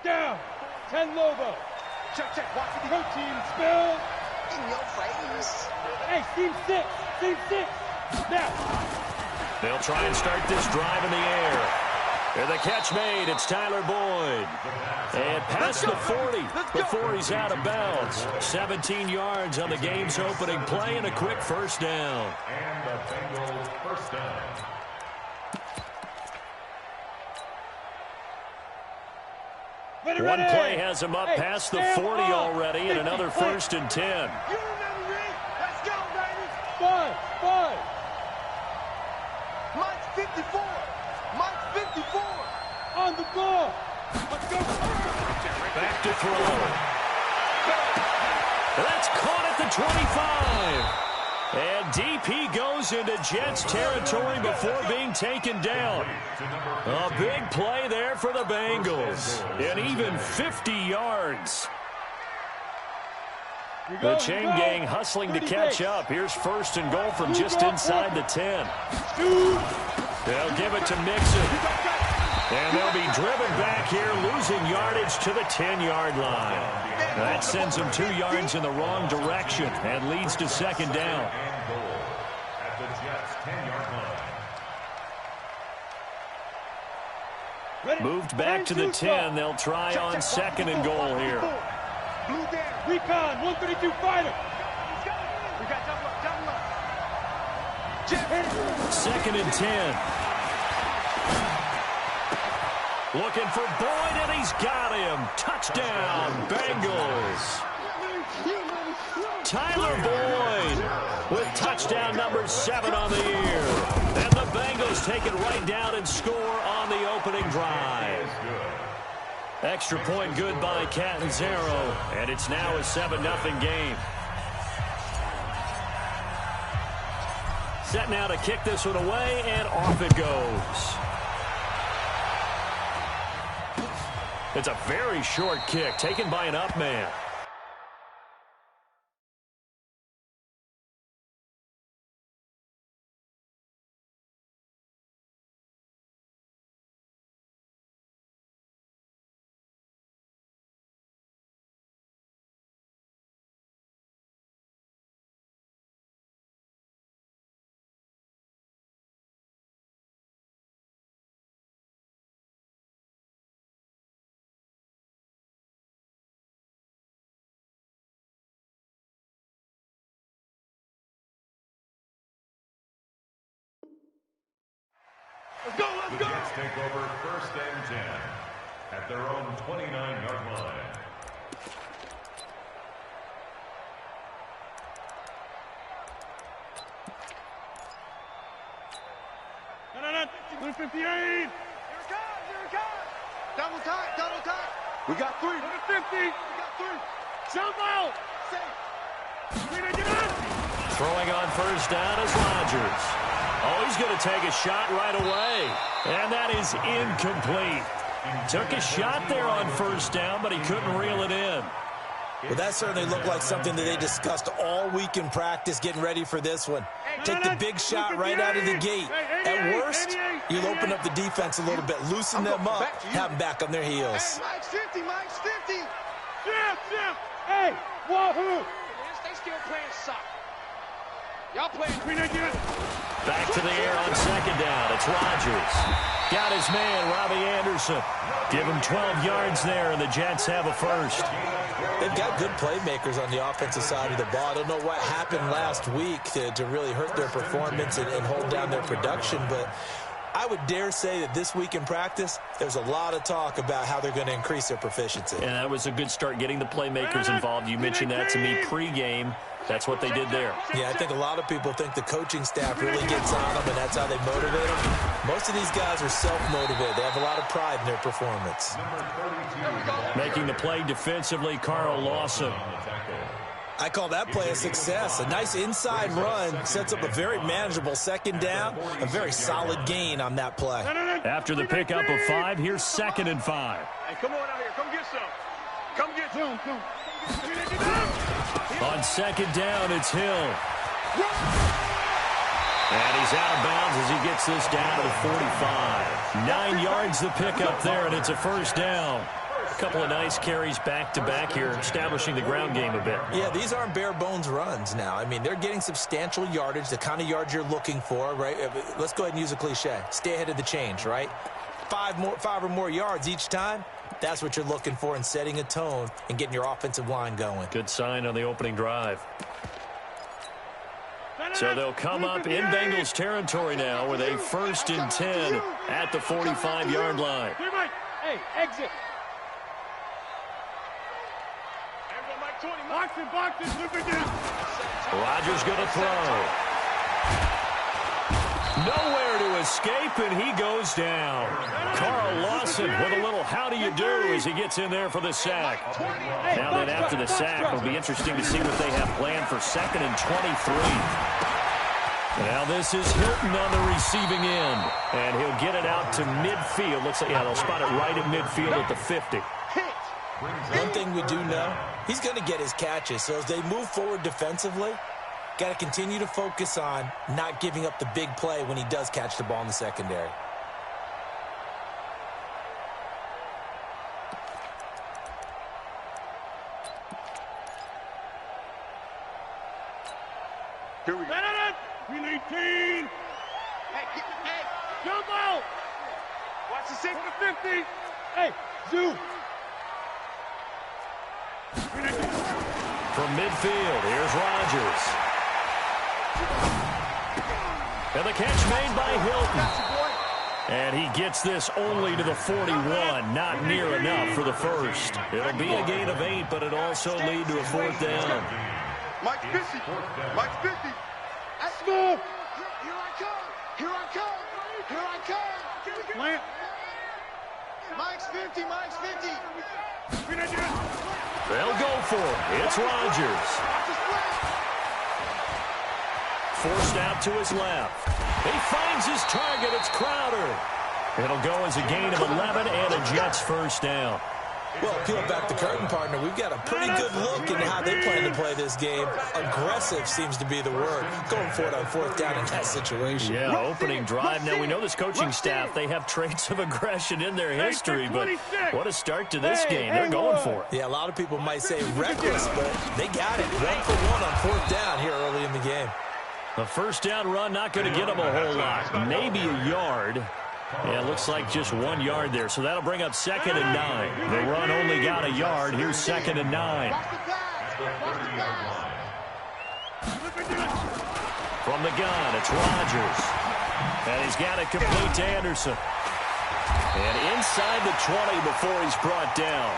down. 10 Lobo. Check, watch it. Protein spill. In your face. Hey, team 6. Team 6. Now. They'll try and start this drive in the air. And the catch made. It's Tyler Boyd. And past the 40 before he's out of bounds. 17 yards on the game's opening play and a quick first down. And the Bengals first down. One play has him up past the 40 already and another 1st and 10. You remember me? Let's go, baby. 5. Mike's 54. Mike's 54. On the ball. Let's go. Back to throw. That's caught at the 25. And DP goes into Jets territory before being taken down. A big play there for the Bengals. And even 50 yards. The chain gang hustling to catch up. Here's 1st and goal from just inside the 10. They'll give it to Mixon. And they'll be driven back here, losing yardage to the 10-yard line. That sends them 2 yards in the wrong direction and leads to 2nd down. At the Jets' 10-yard line. Moved back to the 10. They'll try on 2nd and goal here. Recon, 132 fighter. We got double up. 2nd and 10. Looking for Boyd, and he's got him. Touchdown, Bengals. Tyler Boyd with touchdown number 7 on the year. And the Bengals take it right down and score on the opening drive. Extra point good by Catanzaro, and it's now a 7-0 game. Set now to kick this one away, and off it goes. It's a very short kick taken by an up man. Let's go. The Jets take over 1st and 10 at their own 29-yard line. No. 158. Here it comes. Double tight. We got 3. 150. We got 3. Jump out. Throwing on 1st down is Rodgers. Oh, he's going to take a shot right away. And that is incomplete. Took a shot there on 1st down, but he couldn't reel it in. Well, that certainly looked like something that they discussed all week in practice getting ready for this one. Take the big shot right out of the gate. At worst, you'll open up the defense a little bit, loosen them up, have them back on their heels. Hey, Mike's 50. Jim. Hey, wahoo. They still playing soccer. Y'all playing. Back to the air on 2nd down. It's Rodgers. Got his man, Robbie Anderson. Give him 12 yards there, and the Jets have a 1st. They've got good playmakers on the offensive side of the ball. I don't know what happened last week to really hurt their performance and hold down their production, but I would dare say that this week in practice, there's a lot of talk about how they're going to increase their proficiency. And that was a good start getting the playmakers involved. You mentioned that to me pregame. That's what they did there. Yeah, I think a lot of people think the coaching staff really gets on them, and that's how they motivate them. Most of these guys are self-motivated. They have a lot of pride in their performance. Making the play defensively, Carl Lawson. I call that play a success. A nice inside run sets up a very manageable 2nd down, a very solid gain on that play. After the pickup of 5, here's 2nd and 5. Hey, come on out here. Come get some. Come get some. On 2nd down, it's Hill. And he's out of bounds as he gets this down to the 45. 9 yards the pickup there, and it's a 1st down. A couple of nice carries back-to-back here, establishing the ground game a bit. Yeah, these aren't bare-bones runs now. I mean, they're getting substantial yardage, the kind of yards you're looking for, right? Let's go ahead and use a cliche. Stay ahead of the change, right? Five or more yards each time. That's what you're looking for in setting a tone and getting your offensive line going. Good sign on the opening drive. So they'll come up in Bengals territory now with a 1st and 10 at the 45-yard line. Hey, exit. Boxing. Rodgers going to throw. Nowhere to escape, and he goes down. Carl Lawson with a little how do you do as he gets in there for the sack. Now then, after the sack, it'll be interesting to see what they have planned for 2nd and 23. Now this is Hilton on the receiving end, and he'll get it out to midfield. Looks like, yeah, they'll spot it right at midfield at the 50. One thing we do know, he's going to get his catches. So as they move forward defensively, got to continue to focus on not giving up the big play when he does catch the ball in the secondary. Here we go. We need team. Hey, Jump out. watch the 6. 50. Hey, Zoo. From midfield, here's Rodgers. And the catch made by Hilton. And he gets this only to the 41, not near enough for the first. It'll be a gain of 8, but it also lead to a 4th down. Mike's 50. Mike's 50. Let's go. Here I come. Plant. Mike's 50. Mike's 50. They'll go for it. It's Rodgers. Forced out to his left. He finds his target. It's Crowder. It'll go as a gain of 11 and a Jets 1st down. Well, peel back the curtain, partner. We've got a pretty good look into how they plan to play this game. Aggressive seems to be the word. Going for it on 4th down in that situation. Yeah, opening drive. Now, we know this coaching staff, they have traits of aggression in their history, but what a start to this game. They're going for it. Yeah, a lot of people might say reckless, but they got it. 1 for 1 on 4th down here early in the game. The 1st down run not going to get them a whole lot. Maybe a yard. Yeah, it looks like just 1 yard there, so that'll bring up 2nd and 9. The run only got a yard. Here's 2nd and 9. From the gun, it's Rodgers. And he's got it complete to Anderson. And inside the 20 before he's brought down.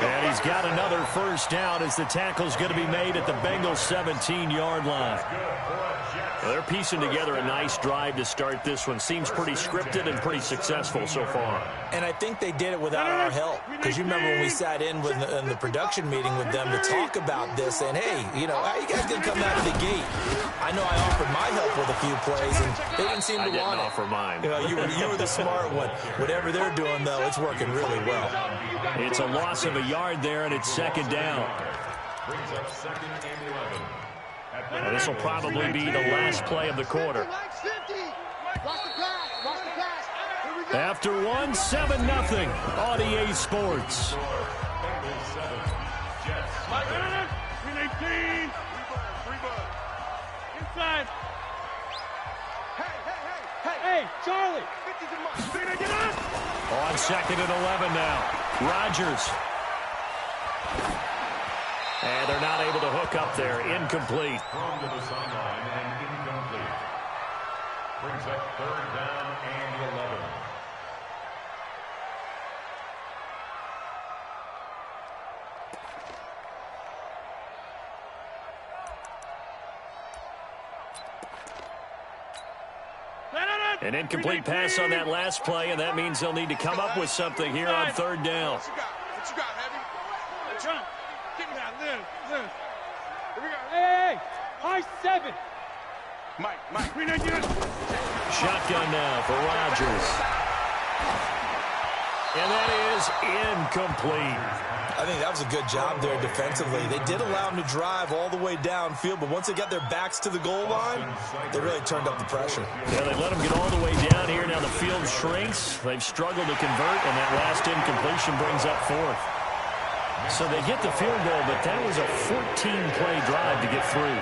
And he's got another 1st down as the tackle's going to be made at the Bengals 17-yard line. Well, they're piecing together a nice drive to start this one. Seems pretty scripted and pretty successful so far. And I think they did it without our help. Because you remember when we sat in the production meeting with them to talk about this, and hey, you know, how you guys going to come out of the gate? I know I offered my help with a few plays, and they didn't seem to want it. I didn't offer mine. You know, you were the smart one. Whatever they're doing, though, it's working really well. It's a loss of a yard there, and it's 2nd down. Brings up 2nd and 11. And this will probably be the last play of the quarter. Mike's 50. Watch the pass. Here we go. After 1, 7-0 on EA Sports. Bengals 7, Jets. We need team. Inside. Hey, Charlie. 50 to Mike. Get up. On 2nd and 11 now. Rodgers. And they're not able to hook up there. Incomplete. Thrown to the sideline and incomplete. Brings up 3rd down and 11. An incomplete pass on that last play, and that means they'll need to come up with something here on 3rd down. What you got, Heavy? Jump. Give me that. Live. Here we go. Hey. High 7. Mike. We need you. Shotgun now for Rodgers. And that is incomplete. I think that was a good job there defensively. They did allow them to drive all the way downfield, but once they got their backs to the goal line, they really turned up the pressure. Yeah, they let them get all the way down here. Now the field shrinks. They've struggled to convert, and that last incompletion brings up 4th. So they get the field goal, but that was a 14-play drive to get through.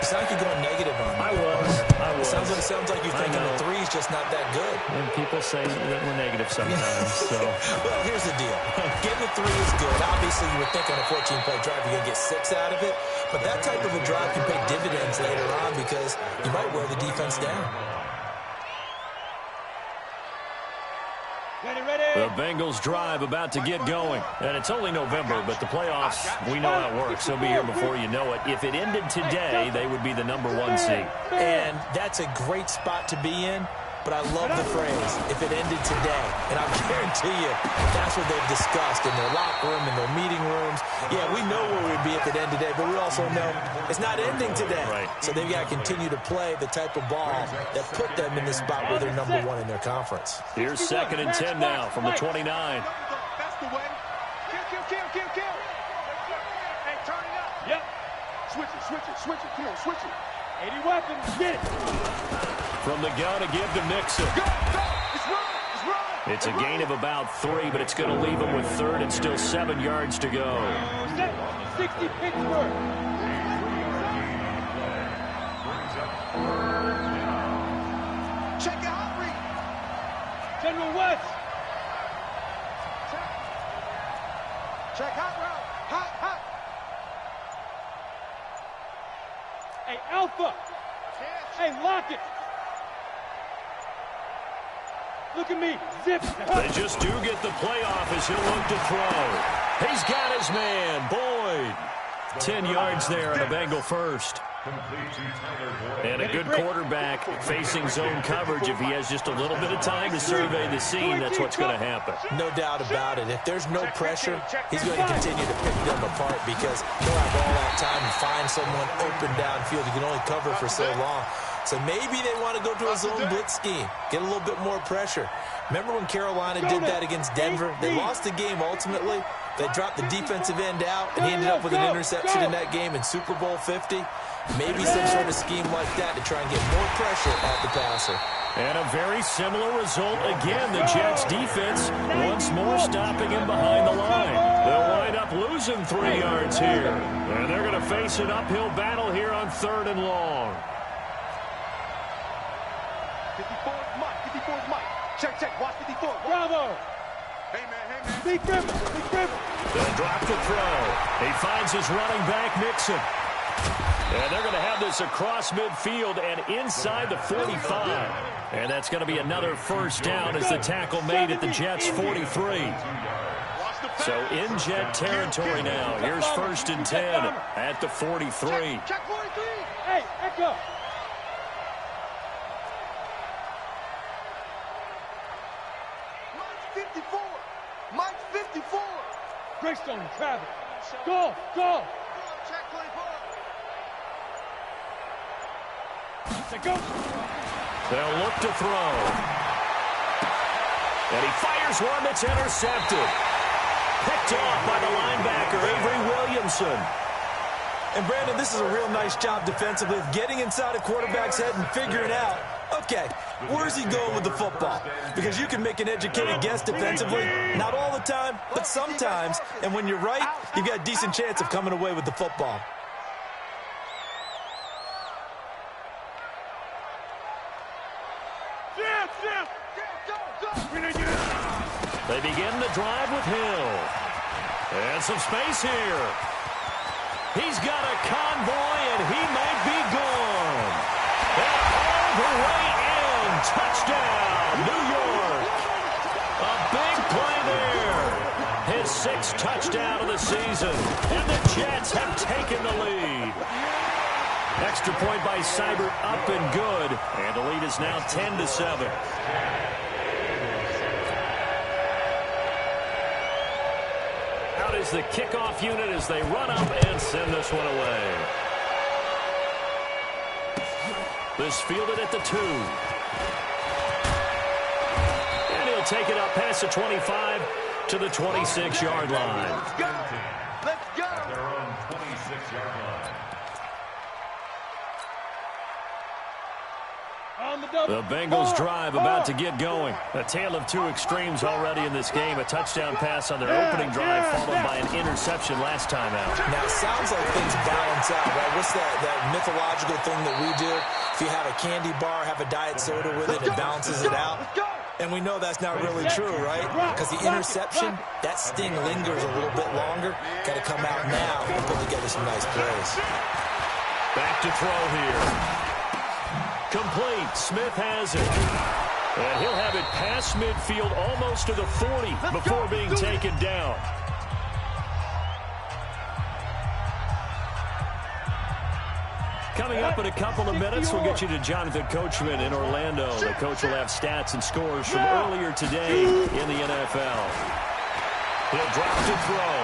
It's like you're going negative on me. I was. It sounds like you're thinking the three's just not that good. And people say that we're negative sometimes. So. Well, here's the deal. Getting the three is good. Obviously, you would think on a 14-play drive you're going to get 6 out of it. But that type of a drive can pay dividends later on because you might wear the defense down. The Bengals drive about to get going. And it's only November, but the playoffs, we know how it works. They'll be here before you know it. If it ended today, they would be the #1 seed. And that's a great spot to be in. But I love the phrase, if it ended today. And I guarantee you, that's what they've discussed in their locker room, in their meeting rooms. Yeah, we know where we'd be if it ended today, but we also know it's not ending today. Right. So they've got to continue to play the type of ball that put them in the spot where they're #1 in their conference. Here's 2nd and 10 now from the 29. That's the way. Kill. Hey, turn it up. Yep. Switch it. Come on, switch it. 80 weapons. Get it. From the gun to give to Mixon. Go. It's running. It's a gain of about 3, but it's going to leave him with 3rd and still 7 yards to go. 60 Pittsburgh. Check it out, Reed. General West. Check hot route. Hot. Hey, Alpha. Hey, lock it. Look at me. Zip. They just do get the playoff as he'll look to throw. He's got his man, Boyd. 10 yards there and a Bengal first. And a good quarterback facing zone coverage. If he has just a little bit of time to survey the scene, that's what's going to happen. No doubt about it. If there's no pressure, he's going to continue to pick them apart because he'll have all that time to find someone open downfield. You can only cover for so long. So maybe they want to go to a zone blitz scheme, get a little bit more pressure. Remember when Carolina did that against Denver? They lost the game ultimately. They dropped the defensive end out, and he ended up with an interception in that game in Super Bowl 50. Maybe some sort of scheme like that to try and get more pressure at the passer. And a very similar result again. The Jets defense once more stopping him behind the line. They'll wind up losing 3 yards here. And they're going to face an uphill battle here on 3rd and long. 54 is Mike. Check. Watch 54. Bravo. Hey, man. Big Griffin. They'll drop the throw. He finds his running back, Mixon. And they're going to have this across midfield and inside the 45. And that's going to be another first down as the tackle made at the Jets' 43. So in Jet territory now. Here's 1st and 10 at the 43. Check 43. Hey, Echo. Mike's 54. Greystone and Travis. Go. Check 24. Go. They'll look to throw. And he fires one that's intercepted. Picked off by the linebacker, Avery Williamson. And, Brandon, this is a real nice job defensively of getting inside a quarterback's head and figuring out, okay, where's he going with the football? Because you can make an educated guess defensively. Not all the time, but sometimes. And when you're right, you've got a decent chance of coming away with the football. They begin the drive with Hill. And some space here. He's got a convoy, and he might be gone. And all the way in. Touchdown, New York. A big play there. His 6th touchdown of the season. And the Jets have taken the lead. Extra point by Seibert, up and good. And the lead is now 10-7. Out is the kickoff unit as they run up and send this one away. This fielded at the 2. And he'll take it up past the 25 to the 26-yard line. Let's go. At their own 26-yard line. The Bengals drive about to get going. A tale of two extremes already in this game. A touchdown pass on their opening drive followed by an interception last time out. Now, it sounds like things balance out, right? What's that mythological thing that we do? If you have a candy bar, have a diet soda with it, it balances it out. And we know that's not really true, right? Because the interception, that sting lingers a little bit longer. Got to come out now and put together some nice plays. Back to throw here. Complete. Smith has it. And he'll have it past midfield almost to the 40 before being taken down. Coming up in a couple of minutes, we'll get you to Jonathan Coachman in Orlando. The coach will have stats and scores from earlier today in the NFL. He'll drop to throw.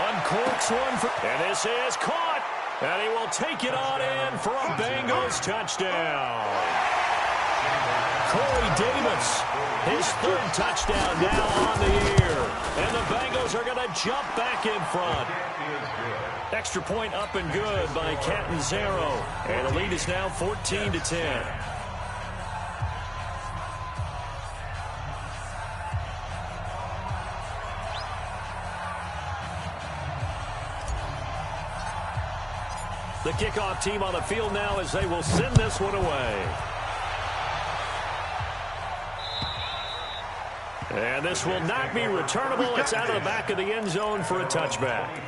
Uncorks one for... And this is caught. And he will take it on in for a Bengals touchdown. Corey Davis, his third touchdown now on the year. And the Bengals are going to jump back in front. Extra point up and good by Catanzaro. And the lead is now 14-10. The kickoff team on the field now as they will send this one away. And this will not be returnable. It's out of the back of the end zone for a touchback.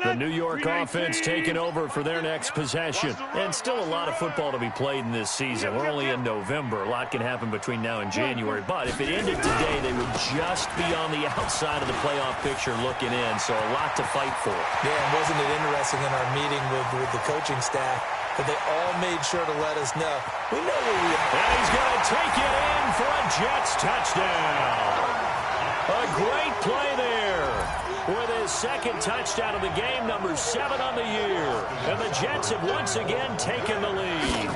The New York offense taking over for their next possession. And still a lot of football to be played in this season. We're only in November. A lot can happen between now and January. But if it ended today, they would just be on the outside of the playoff picture looking in. So a lot to fight for. Yeah, and wasn't it interesting in our meeting with the coaching staff that they all made sure to let us know. We know where we are. And he's going to take it in for a Jets touchdown. A great play there. With his second touchdown of the game, number 7 on the year. And the Jets have once again taken the lead.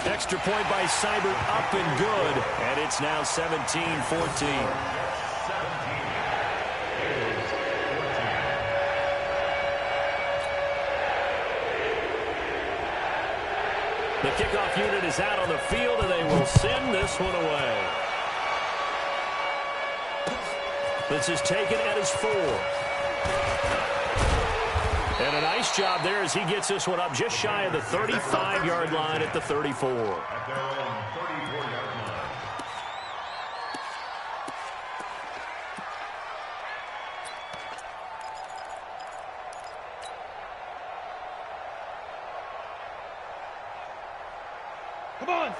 Extra point by Seibert up and good. And it's now 17-14. The kickoff unit is out on the field, and they will send this one away. This is taken at his 4. And a nice job there as he gets this one up just shy of the 35-yard line at the 34.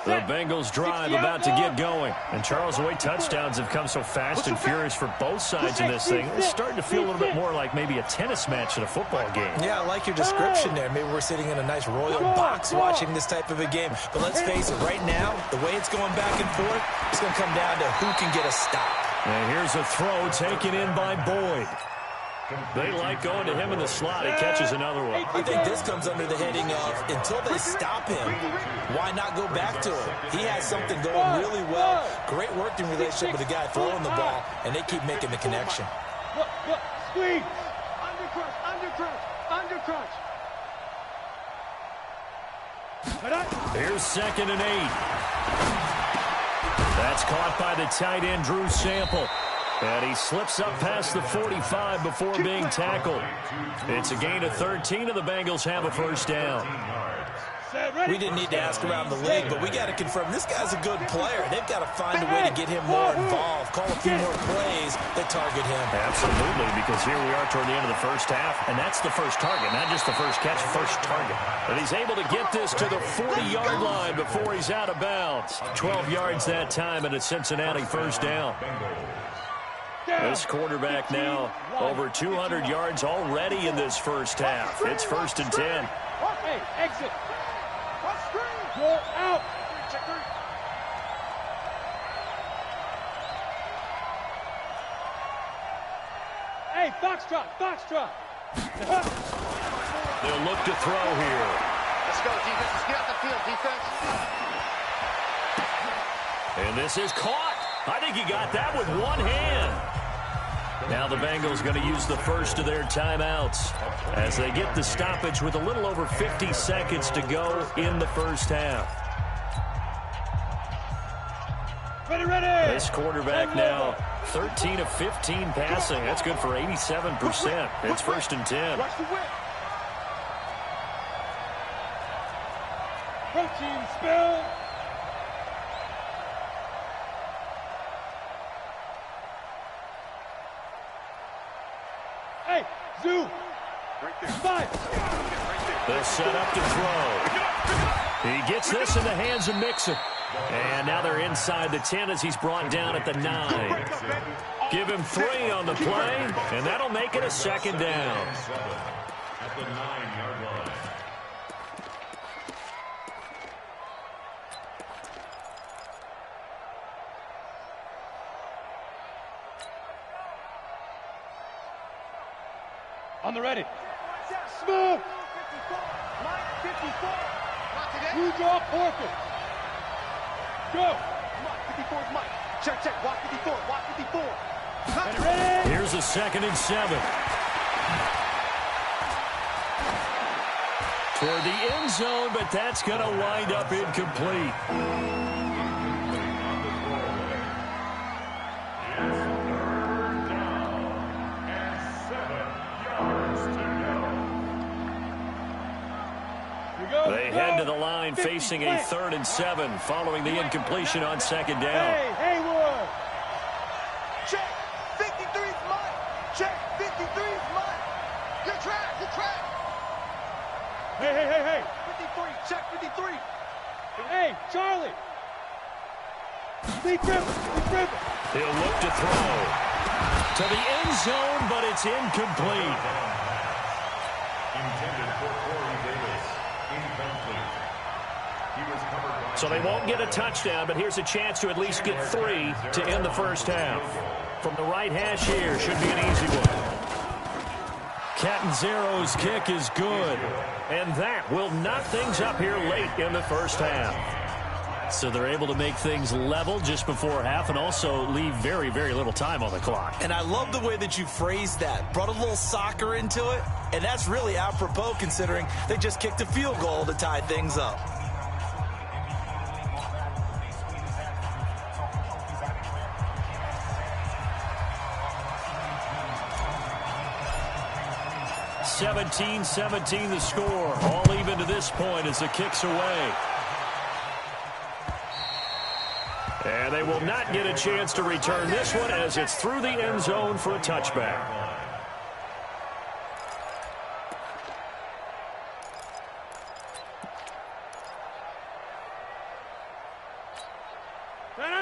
The Bengals drive about to get going. And Charles, the way touchdowns have come so fast and furious for both sides in this thing, it's starting to feel a little bit more like maybe a tennis match in a football game. Yeah, I like your description there. Maybe we're sitting in a nice royal box watching this type of a game. But let's face it, right now, the way it's going back and forth, it's going to come down to who can get a stop. And here's a throw taken in by Boyd. They like going to him in the slot. He catches another one. I think this comes under the heading of, until they stop him, why not go back to him? He has something going really well. Great working relationship with the guy throwing the ball, and they keep making the connection. Squeeze. Undercrunch. Here's 2nd and 8. That's caught by the tight end, Drew Sample. And he slips up past the 45 before being tackled. It's a gain of 13, and the Bengals have a first down. We didn't need to ask around the league, but we got to confirm this guy's a good player. They've got to find a way to get him more involved, call a few more plays that target him. Absolutely, because here we are toward the end of the first half, and that's the first target, not just the first catch, first target. And he's able to get this to the 40-yard line before he's out of bounds. 12 yards that time, and a Cincinnati first down. This quarterback now over 200 yards already in this first half. It's 1st and 10. Hey, exit. Go out. Hey, foxtrot. They'll look to throw here. Let's go, defense. Let's get out the field, defense. And this is caught. I think he got that with one hand. Now the Bengals going to use the first of their timeouts as they get the stoppage with a little over 50 seconds to go in the first half. Ready. This quarterback now 13 of 15 passing. That's good for 87%. It's 1st and 10. Watch the whip. Protein spill. Hey, Zoo. Right there. Five. They'll set up to throw. He gets this in the hands of Mixon. And now they're inside the 10 as he's brought down at the 9. Give him 3 on the play, and that'll make it a 2nd down. At the 9-yard line. On the ready. Smooth. Mike 54. You draw forfeit. Go. Mike 54 is Mike. Check. Watch 54. Watch 54. Ready. Here's a 2nd and 7. Toward the end zone, but that's going to wind up incomplete. They head to the line facing a 3rd and 7 following the incompletion on 2nd down. Hey, Haywood. Check. 53 is Mike. Check. 53 is Mike. Good track. Hey. 53. Check 53. Hey, Charlie. Big River. He'll look to throw to the end zone, but it's incomplete. Intended for Corey Davis. Incomplete. He was covered by... So they won't get a touchdown, but here's a chance to at least get 3 to end the first half. From the right hash here, should be an easy one. Catanzaro's kick is good, and that will knock things up here late in the first half. So they're able to make things level just before half and also leave very, very little time on the clock. And I love the way that you phrased that. Brought a little soccer into it, and that's really apropos considering they just kicked a field goal to tie things up. (17-17) the score. All even to this point as the kick's away. And they will not get a chance to return this one as it's through the end zone for a touchback.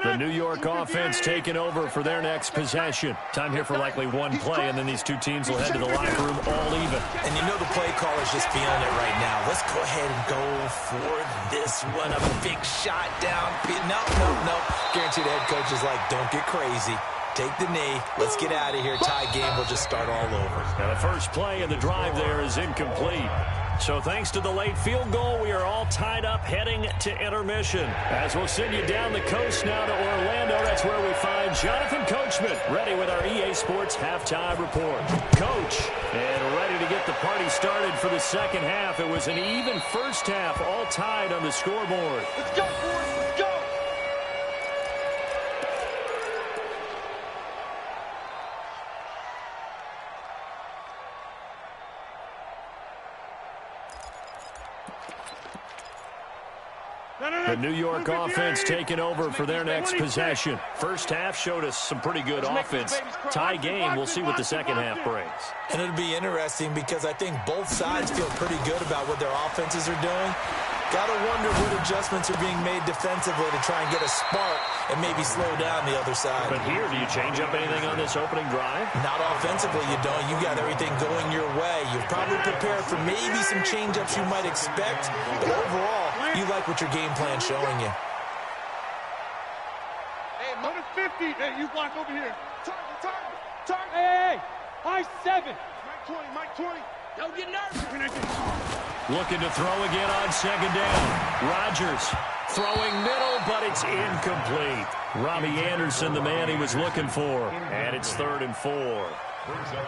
The New York offense taking over for their next possession. Time here for likely one play, and then these two teams will head to the locker room all even. And you know the play caller's just feeling it right now. Let's go ahead and go for this one. A big shot down. No. Guaranteed the head coach is like, don't get crazy. Take the knee. Let's get out of here. Tie game will just start all over. Now the first play of the drive there is incomplete. So thanks to the late field goal, we are all tied up heading to intermission. As we'll send you down the coast now to Orlando, that's where we find Jonathan Coachman ready with our EA Sports halftime report. Coach, and ready to get the party started for the second half. It was an even first half, all tied on the scoreboard. Let's go, boys. Let's go. The New York offense taking over for their next possession. First half showed us some pretty good offense. Tie game, we'll see what the second half brings. And it'll be interesting because I think both sides feel pretty good about what their offenses are doing. Gotta wonder what adjustments are being made defensively to try and get a spark and maybe slow down the other side. But here, do you change up anything on this opening drive? Not offensively, you don't. You got everything going your way. You've probably prepared for maybe some change-ups you might expect, but overall, you like what your game plan's showing you. Hey, minus 50. Hey, you block over here. Target. Hey. High 7. Mike 20. Don't get nervous. Looking to throw again on second down. Rodgers Throwing middle, but it's incomplete. Robbie Anderson, the man he was looking for. And it's 3rd and 4.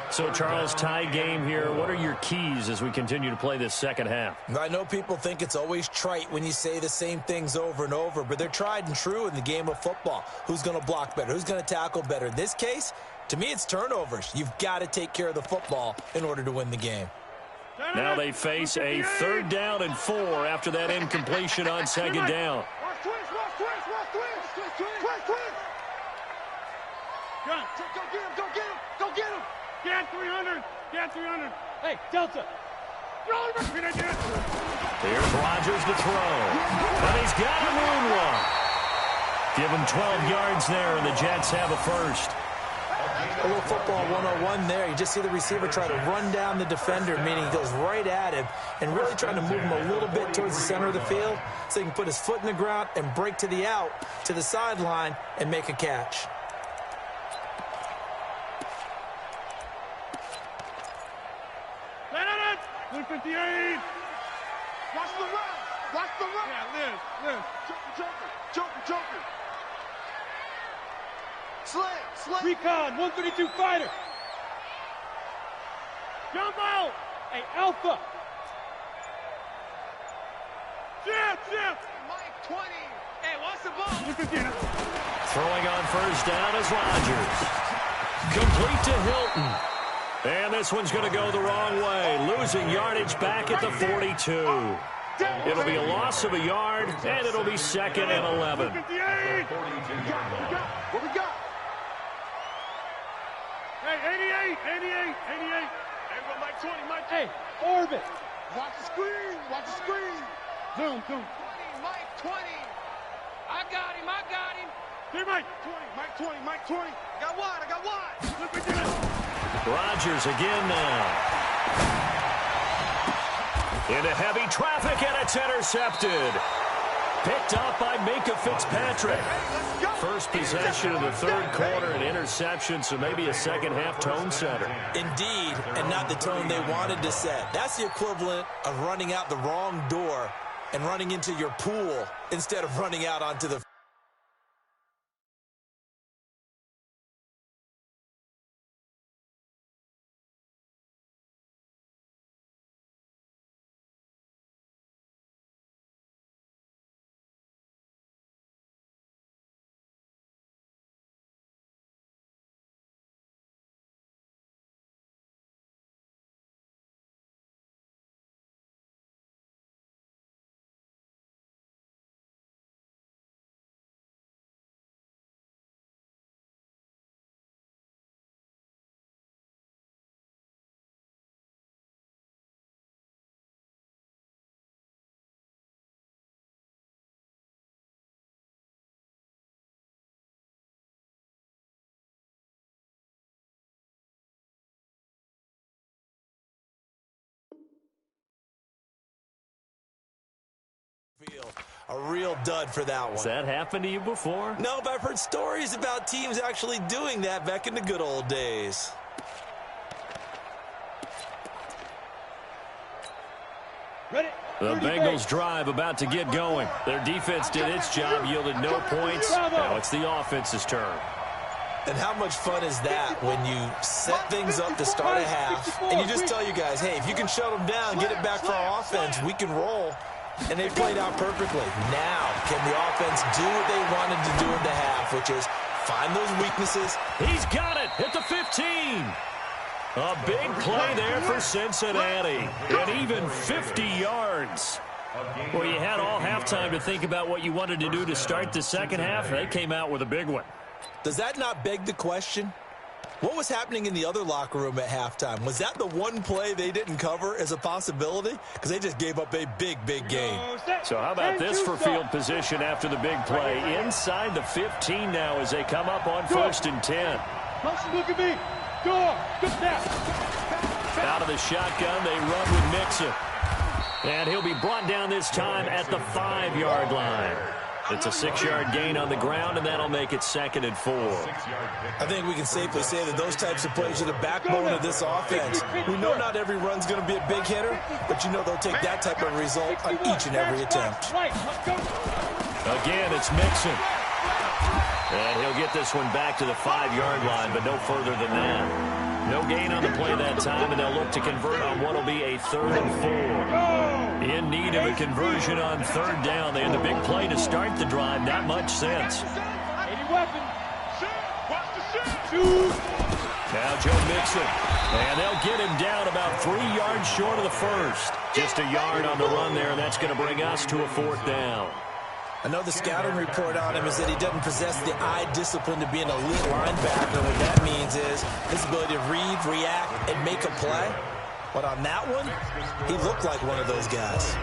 So, Charles, tie game here. What are your keys as we continue to play this second half? I know people think it's always trite when you say the same things over and over, but they're tried and true in the game of football. Who's going to block better? Who's going to tackle better? In this case, to me, it's turnovers. You've got to take care of the football in order to win the game. Now they face a 3rd down and 4 after that incompletion on 2nd down. Go get him! Get 300! Get 300! Hey, Delta! Here's Rodgers to throw. But he's got a moonwalk. Give him 12 yards there, and the Jets have a first. A little football 101 there. You just see the receiver try to run down the defender, meaning he goes right at him and really trying to move him a little bit towards the center of the field so he can put his foot in the ground and break to the out, to the sideline, and make a catch. Watch the run! Watch the run! Yeah, Liz. Joker. Slam. Recon, 132 fighter. Jump out! Hey, Alpha. Chip. Mike, 20. Hey, watch the ball. Throwing on 1st down is Rodgers. Complete to Hilton. And this one's going to go the wrong way, losing yardage back at the 42. It'll be a loss of a yard, and it'll be 2nd and 11. What we got? Hey, 88. Hey, Mike 20, Mike. Hey, orbit. Watch the screen. Zoom. 20, Mike 20. I got him. Hey, Mike 20, Mike 20. I got wide. Look at this. Rodgers again now. Into heavy traffic, and it's intercepted. Picked up by Minka Fitzpatrick. First possession of the 3rd quarter, an interception, so maybe a second-half tone setter. Indeed, and not the tone they wanted to set. That's the equivalent of running out the wrong door and running into your pool instead of running out onto the field. A real dud for that one. Has that happened to you before? No, but I've heard stories about teams actually doing that back in the good old days. Ready? The Bengals drive about to get going. Their defense did its job, yielded no points. Now it's the offense's turn. And how much fun is that when you set things up to start a half and you just tell you guys, hey, if you can shut them down, get it back for our offense, we can roll. And they played out perfectly. Now, can the offense do what they wanted to do in the half, which is find those weaknesses? He's got it at the 15. A big play there for Cincinnati. And even 50 yards. Well, you had all halftime to think about what you wanted to do to start the second half. They came out with a big one. Does that not beg the question? What was happening in the other locker room at halftime? Was that the one play they didn't cover as a possibility? Because they just gave up a big gain. So how about this for field position after the big play? Inside the 15 now as they come up on 1st and 10. Look at me. Go. Good snap. Out of the shotgun, they run with Mixon. And he'll be brought down this time at the 5-yard line. It's a 6-yard gain on the ground, and that'll make it 2nd and 4. I think we can safely say that those types of plays are the backbone of this offense. We know not every run's going to be a big hitter, but you know they'll take that type of result on each and every attempt. Again, it's Mixon. And he'll get this one back to the 5-yard line, but no further than that. No gain on the play that time, and they'll look to convert on what will be a 3rd and 4. In need of a conversion on 3rd down. They had the big play to start the drive. Not much sense. Now Joe Mixon. And they'll get him down about 3 yards short of the first. Just a yard on the run there, and that's going to bring us to a 4th down. I know the scouting report on him is that he doesn't possess the eye discipline to be an elite linebacker. What that means is his ability to read, react, and make a play. But on that one, he looked like one of those guys.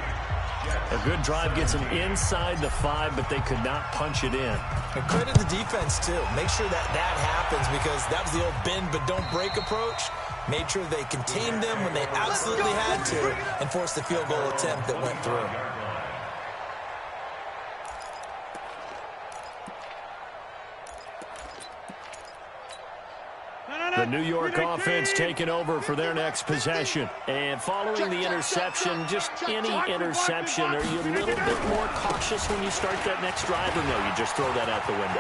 A good drive gets him inside the 5, but they could not punch it in. And credit the defense, too. Make sure that happens, because that was the old bend but don't break approach. Made sure they contained them when they absolutely had to and forced the field goal attempt that went through. The New York offense taking over for their next possession. And following the interception, just any interception, are you a little bit more cautious when you start that next drive, or no, you just throw that out the window?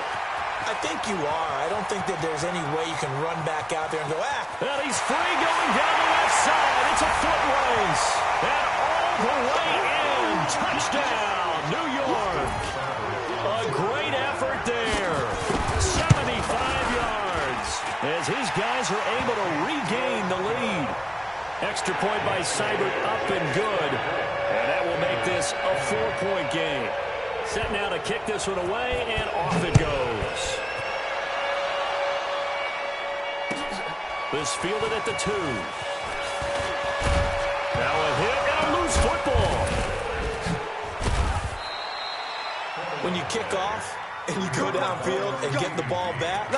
I think you are. I don't think that there's any way you can run back out there and go, And he's free going down the left side. It's a foot race. And all the way in. Touchdown, New York. A great effort there. 75 yards as his guys are able to regain the lead. Extra point by Seibert, up and good. And that will make this a 4-point game. Set now to kick this one away, and off it goes. This fielded at the 2. Now a hit and a loose football. when you kick off and you go downfield and get the ball back,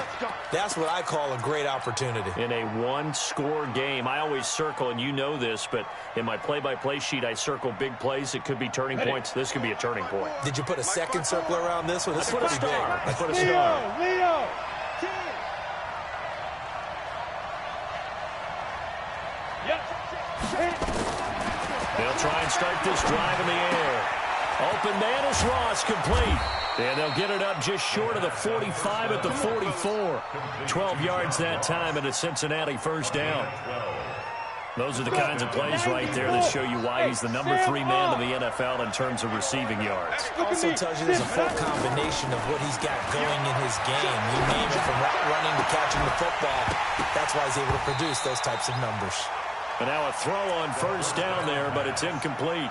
that's what I call a great opportunity. In a one-score game, I always circle, and you know this, but in my play-by-play sheet, I circle big plays. It could be turning points. This could be a turning point. Did you put a second circle around this one? This I put a star. I put a star. Leo! They'll try and start this drive in the air. Open man is Ross, complete. And they'll get it up just short of the 45 at the 44. 12 yards that time, and a Cincinnati first down. Those are the kinds of plays right there that show you why he's the number 3 man in the NFL in terms of receiving yards. Also tells you there's a full combination of what he's got going in his game. You name it, from route running to catching the football. That's why he's able to produce those types of numbers. And now a throw on first down there, but it's incomplete.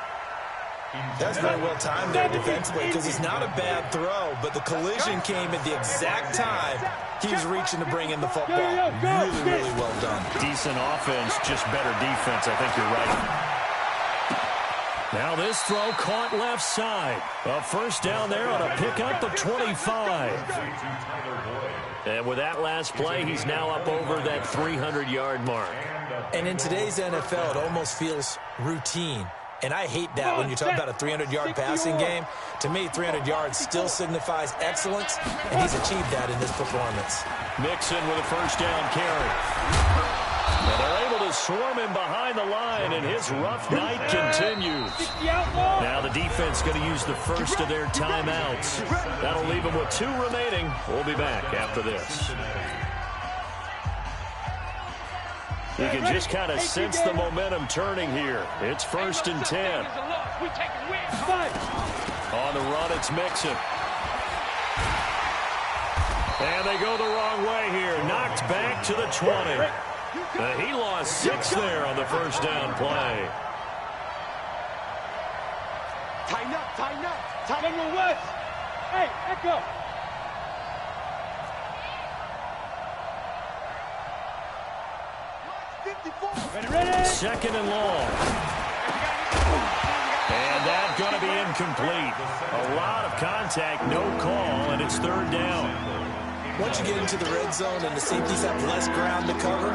That's very well timed there defensively, because it's not a bad throw, but the collision came at the exact time he was reaching to bring in the football. Really, really well done. Decent offense, just better defense. I think you're right. Now this throw caught left side. A first down there on a pickup of 25. And with that last play, he's now up over that 300-yard mark. And in today's NFL, it almost feels routine. And I hate that when you talk about a 300-yard passing game. To me, 300 yards still signifies excellence, and he's achieved that in this performance. Mixon with a first down carry. And they're able to swarm him behind the line, and his rough night continues. Now the defense going to use the first of their timeouts. That'll leave them with 2 remaining. We'll be back after this. You can just kind of sense the momentum turning here. It's 1st and 10. On the run, it's Mixon. And they go the wrong way here. Knocked back to the 20. He lost 6 there on the first down play. Tighten up, tighten up. Tighten up, West. Hey, Echo. Ready? 2nd and long. And that's going to be incomplete. A lot of contact, no call, and it's 3rd down. Once you get into the red zone and the safeties have less ground to cover,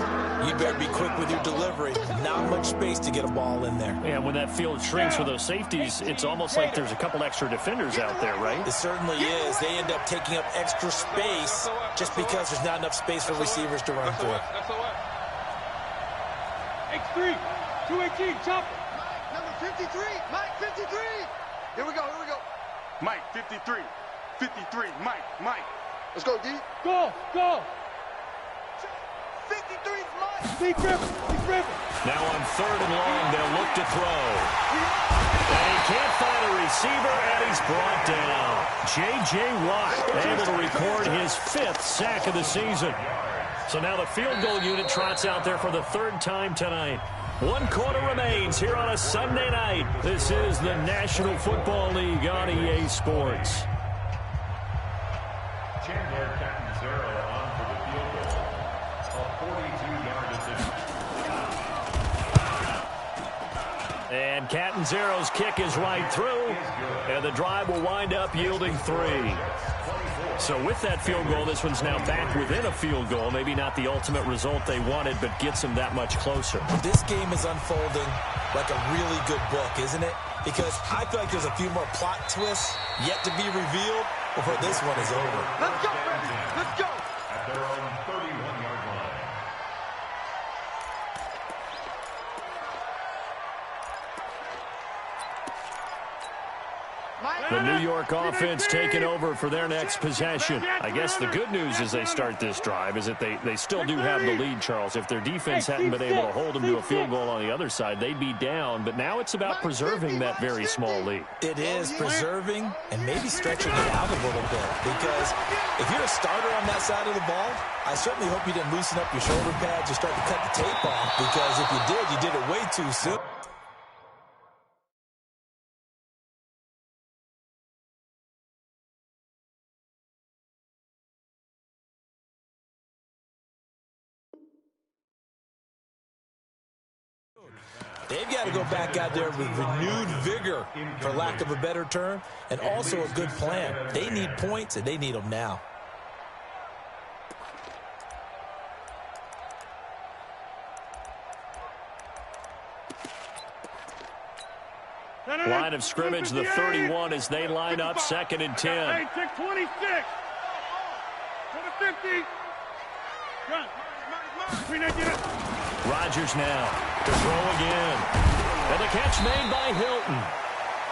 you better be quick with your delivery. Not much space to get a ball in there. And when that field shrinks for those safeties, it's almost like there's a couple extra defenders out there, right? It certainly is. They end up taking up extra space just because there's not enough space for receivers to run through. X3, 218, chopper. Number 53, Mike 53. Here we go, here we go. Mike, 53. 53, Mike. Let's go, D. Go. 53's Mike. Big Griffin. Now on 3rd and long, they'll look to throw. And he can't find a receiver, and he's brought down. J.J. Watt able to record his 5th sack of the season. So now the field goal unit trots out there for the 3rd time tonight. 1 quarter remains here on a Sunday night. This is the National Football League on EA Sports. Chandler Catanzaro on for the field goal. A 42-yard decision. And Catanzaro's kick is right through, and the drive will wind up yielding 3. So with that field goal, this one's now back within a field goal. Maybe not the ultimate result they wanted, but gets them that much closer. This game is unfolding like a really good book, isn't it? Because I feel like there's a few more plot twists yet to be revealed before this one is over. Let's go, baby. Let's go. At their own 31-yard line. The New York offense taking over for their next possession. I guess the good news as they start this drive is that they still do have the lead, Charles. If their defense hadn't been able to hold them to a field goal on the other side, they'd be down. But now it's about preserving that very small lead. It is preserving and maybe stretching it out a little bit. Because if you're a starter on that side of the ball, I certainly hope you didn't loosen up your shoulder pads or start to cut the tape off. Because if you did it way too soon. They've got to go back out there with renewed vigor, for lack of a better term, and also a good plan. They need points, and they need them now. Line of scrimmage, the 31 as they line up 2nd and 10. Hey, take 26. For the 50. Rodgers now to throw again. And the catch made by Hilton.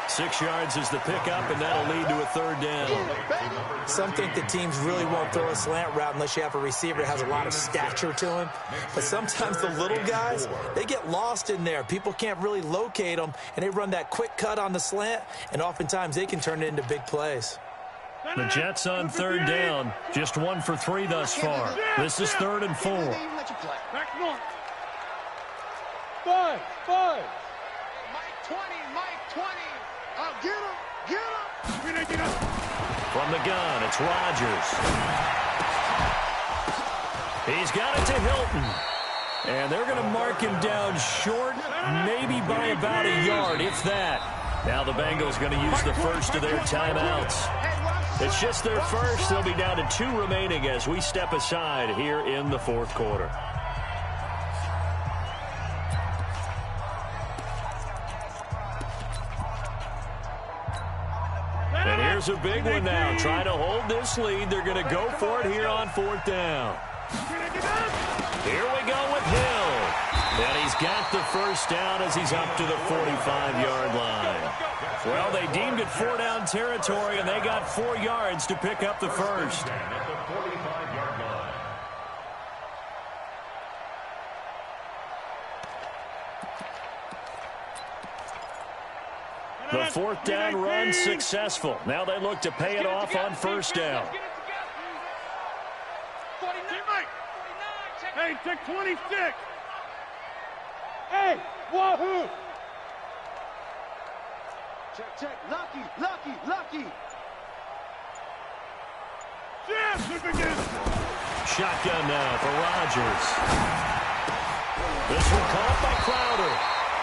6 yards is the pickup, and that'll lead to a 3rd down. Some think the teams really won't throw a slant route unless you have a receiver that has a lot of stature to him. But sometimes the little guys, they get lost in there. People can't really locate them, and they run that quick cut on the slant, and oftentimes they can turn it into big plays. The Jets on 3rd down. Just 1 for 3 thus far. This is 3rd and 4. Back north. 5. Mike 20. Get him. From the gun, it's Rodgers. He's got it to Hilton. And they're going to mark him down short, maybe by about a yard, if that. Now the Bengals going to use the first of their timeouts. It's just their first. They'll be down to 2 remaining as we step aside here in the 4th quarter. And here's a big one now. Trying to hold this lead. They're going to go for it here on 4th down. Here we go with Hill. And he's got the first down as he's up to the 45-yard line. Well, they deemed it 4-down territory, and they got 4 yards to pick up the first. The 4th down run successful. Now they look to pay it off on 1st down. Hey, take 26. Hey, wahoo! Check. Lucky. Shotgun now for Rodgers. This one caught by Crowder.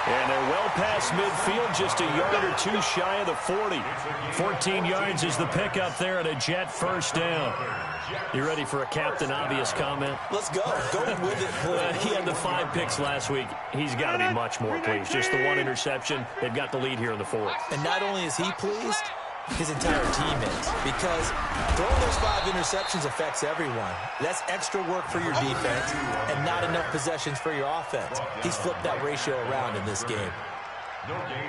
And they're well past midfield, just a yard or 2 shy of the 40. 14 yards is the pickup there at a Jet 1st down. You ready for a Captain Obvious comment? Let's go. Go with it, please. He had the 5 picks last week. He's got to be much more pleased. Just the 1 interception. They've got the lead here in the 4th. And not only is he pleased, his entire team is. Because throwing those 5 interceptions affects everyone. That's extra work for your defense and not enough possessions for your offense. He's flipped that ratio around in this game.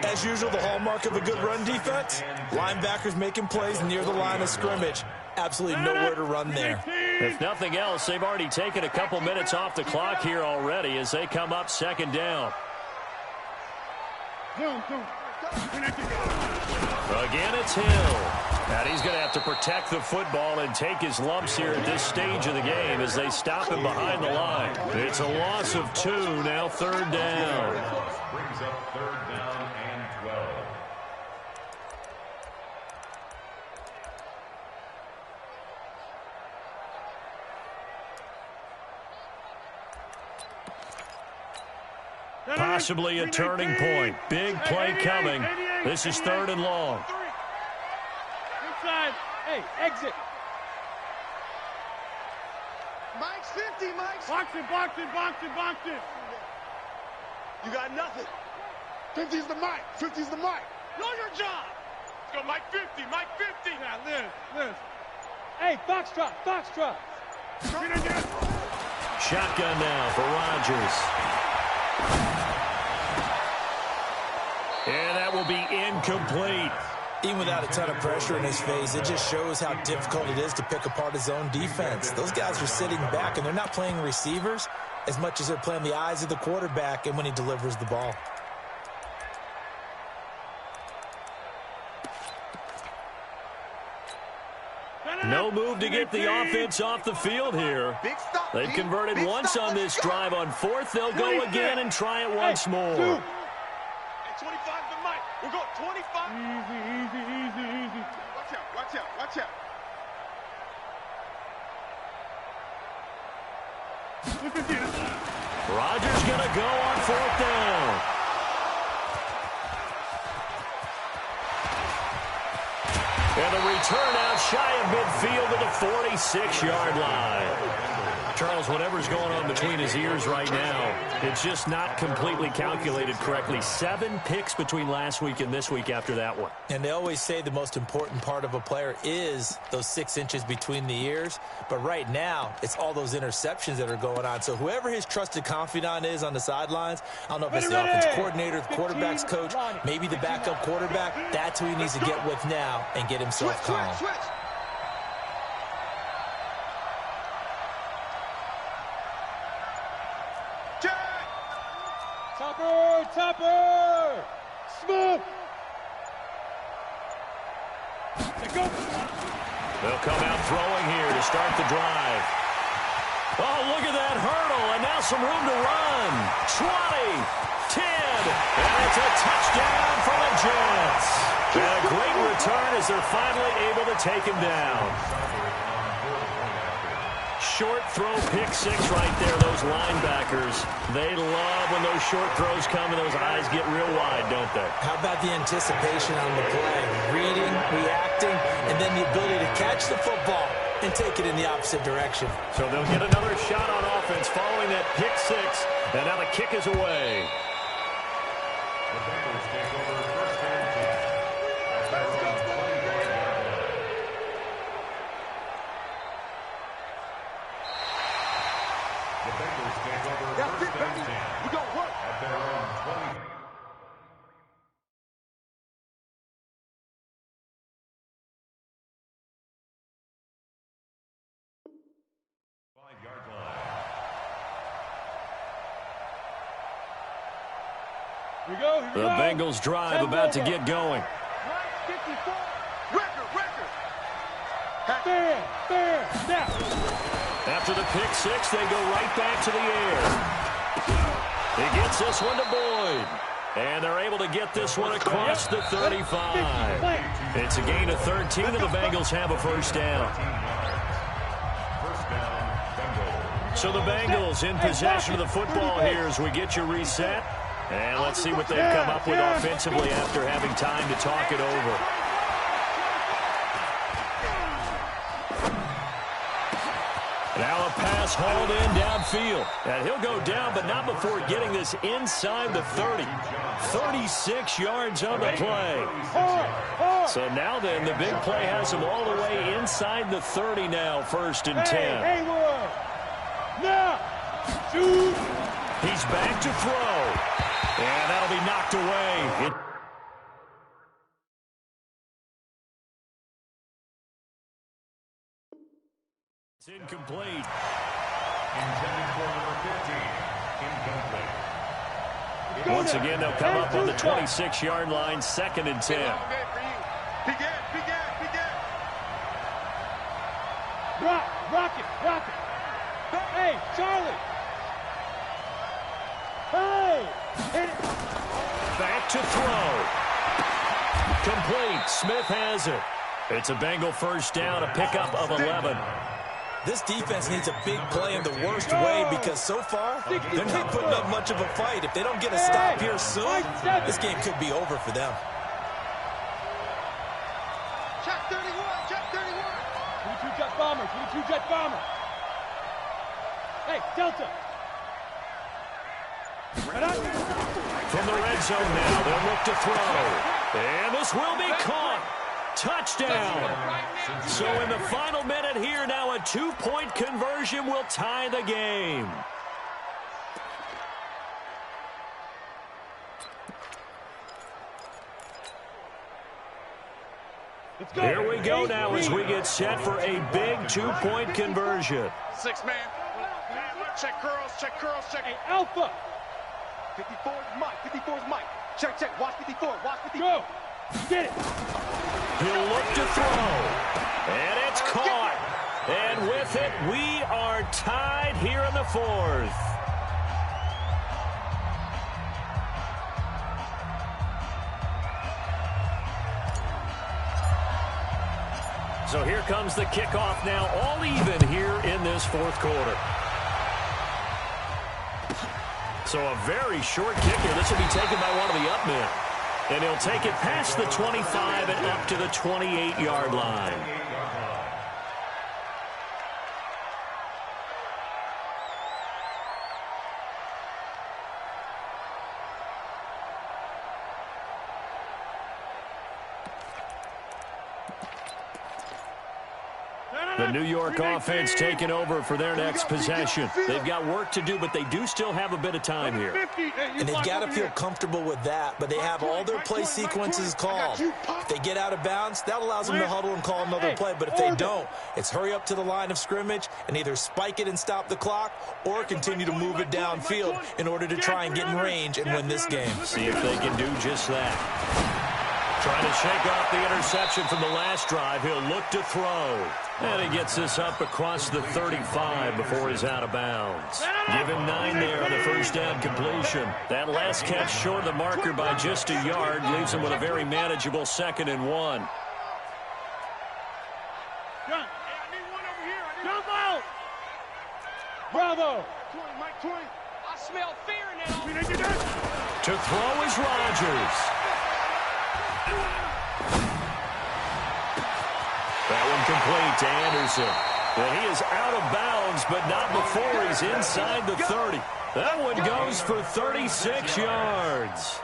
As usual, the hallmark of a good run defense, linebackers making plays near the line of scrimmage. Absolutely nowhere to run there. If nothing else, they've already taken a couple minutes off the clock here already as they come up second down. Again, it's Hill. And he's going to have to protect the football and take his lumps here at this stage of the game as they stop him behind the line. It's a loss of 2, now third down. Brings up third down and 12. Possibly a turning point. Big play coming. This is third and long. Inside. Hey, exit. Mike's 50, Mike's. Box it, box it, box it, box it. You got nothing. 50's the Mike. 50's the Mike. Know your job. Let's go, Mike 50, Mike 50. Yeah, Liz. Hey, foxtrot, foxtrot. Shotgun now for Rodgers. And that will be incomplete. Even without a ton of pressure in his face, it just shows how difficult it is to pick apart his own defense. Those guys are sitting back, and they're not playing receivers as much as they're playing the eyes of the quarterback and when he delivers the ball. No move to get the offense off the field here. They've converted once on this drive. On fourth, they'll go again and try it once more. 25 to Mike. We'll go 25. Easy. Watch out. Rodgers going to go on fourth down. And the return out shy of midfield to the 46-yard line. Charles, whatever's going on between his ears right now, it's just not completely calculated correctly. 7 picks between last week and this week after that one. And they always say the most important part of a player is those 6 inches between the ears. But right now, it's all those interceptions that are going on. So whoever his trusted confidant is on the sidelines, I don't know if it's the offense coordinator, the quarterback's coach, maybe the backup quarterback, that's who he needs to get with now and get himself calm. Topper! Smooth! They'll come out throwing here to start the drive. Oh, look at that hurdle, and now some room to run. 20, 10, and it's a touchdown for the Jets. And a great return as they're finally able to take him down. Short throw, pick 6 right there, those linebackers. They love when those short throws come and those eyes get real wide, don't they? How about the anticipation on the play? Reading, reacting, and then the ability to catch the football and take it in the opposite direction. So they'll get another shot on offense following that pick 6, and now the kick is away. The Bengals take over first and 10. At their own 20-yard line. The Bengals take over first and 10. We gon' work. At their own 20. The Bengals drive about to get going. After the pick 6, they go right back to the air. He gets this one to Boyd. And they're able to get this one across the 35. It's a gain of 13, and the Bengals have a first down. So the Bengals in possession of the football here as we get you reset. And let's see what they've come up with offensively after having time to talk it over. Now a pass hauled in downfield. And he'll go down, but not before getting this inside the 30. 36 yards on the play. So now then, the big play has him all the way inside the 30 now, first and 10. Now, shoot. He's back to throw. And that'll be knocked away. It's incomplete. Intended for number 15. Incomplete. Once again, they'll come up on the 26-yard line, 2nd and 10. Rock it. Hey, Charlie. Hey, hit it. Back to throw. Complete. Smith has it. It's a Bengal first down, a pickup of 11. This defense needs a big play in the worst way because so far, they're not putting up much of a fight. If they don't get a stop here soon, this game could be over for them. Check 31, check 31. 22-jet bomber, 22-jet bomber. Hey, Delta. From the red zone now, they'll look to throw. And this will be caught. Touchdown. So in the final minute here, now a 2-point conversion will tie the game. Here we go now as we get set for a big 2-point conversion. 6-man. Check curls, check. Hey, Alpha. 54 is Mike, 54 is Mike. Check, watch 54, watch 54. Go. Get it. He'll look to throw. And it's caught. And with it, we are tied here in the 4th. So here comes the kickoff now, all even here in this 4th quarter. So a very short kicker. This will be taken by one of the up men. And he'll take it past the 25 and up to the 28-yard line. The New York offense taking over for their next possession. They've got work to do, but they do still have a bit of time here. And they've got to feel comfortable with that, but they have all their play sequences called. If they get out of bounds, that allows them to huddle and call another play, but if they don't, it's hurry up to the line of scrimmage and either spike it and stop the clock or continue to move it downfield in order to try and get in range and win this game. See if they can do just that. Trying to shake off the interception from the last drive. He'll look to throw. And he gets this up across the 35 before he's out of bounds. Give him 9 there on the first down completion. That last catch short of the marker by just a yard leaves him with a very manageable 2nd and 1. Bravo. 20, Mike 20. I smell fear now. To throw is Rodgers. That one complete to Anderson. And he is out of bounds, but not before he's inside the 30. That one goes for 36 yards.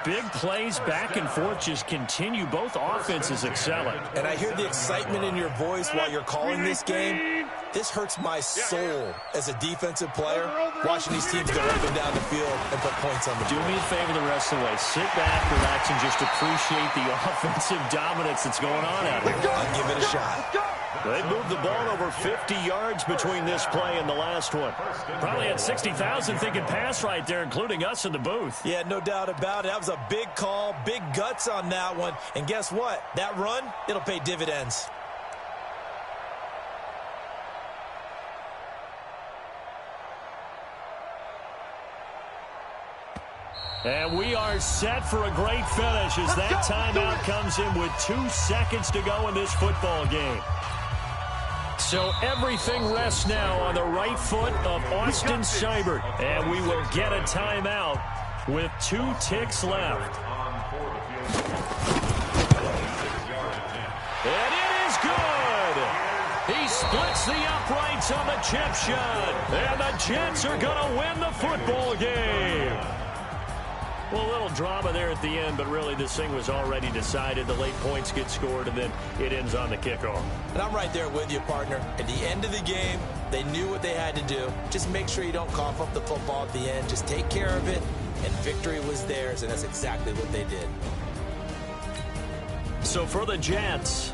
Big plays back and forth just continue. Both offenses excelling. And I hear the excitement in your voice while you're calling this game. This hurts my soul as a defensive player, watching these teams go up and down the field and put points on the board. Do me a favor the rest of the way. Sit back, relax, and just appreciate the offensive dominance that's going on out here. I'll give it a shot. They moved the ball over 50 yards between this play and the last one. Probably had 60,000 thinking pass right there, including us in the booth. Yeah, no doubt about it. That was a big call, big guts on that one. And guess what? That run, it'll pay dividends. And we are set for a great finish as that timeout comes in with 2 seconds to go in this football game. So everything rests now on the right foot of Austin Seibert. And we will get a timeout with 2 ticks left. And it is good. He splits the uprights on the chip shot. And the Jets are going to win the football game. Well, a little drama there at the end, but really this thing was already decided. The late points get scored, and then it ends on the kickoff. And I'm right there with you, partner. At the end of the game, They knew what they had to do. Just make sure you don't cough up the football at the end. Just take care of it, and victory was theirs, and that's exactly what they did. So for the Jets,